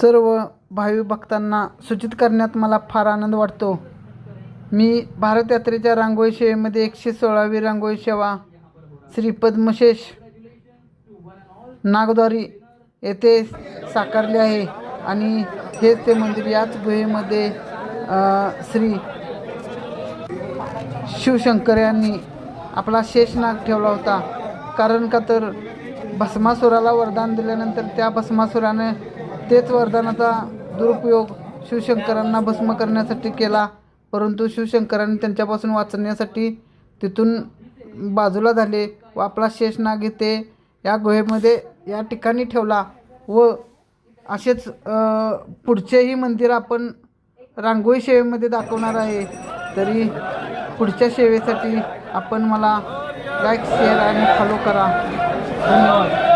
सर्व भावी भक्तांना सूचित करण्यात मला फार आनंद वाटतो. मी भारत यात्रेच्या रांगोळी सेवेमध्ये 116वी रांगोळी सेवा श्री पद्मशेष नागद्वारी येथे साकारले आहे आणि हेच ते मंदिर. याच गुहेमध्ये श्री शिवशंकर यांनी आपला शेषनाग ठेवला होता. कारण का तर भस्मासुराला वरदान दिल्यानंतर त्या भस्मासुराने तेच वरदानाचा दुरुपयोग शिवशंकरांना भस्म करण्यासाठी केला. परंतु शिवशंकरांनी त्यांच्यापासून वाचण्यासाठी तिथून बाजूला झाले व आपला शेषनाग इथे या गुहेमध्ये या ठिकाणी ठेवला. व असेच पुढचेही मंदिर आपण रांगोळी सेवेमध्ये दाखवणार आहे. तरी पुढच्या सेवेसाठी आपण मला लाईक, शेअर आणि फॉलो करा. धन्यवाद.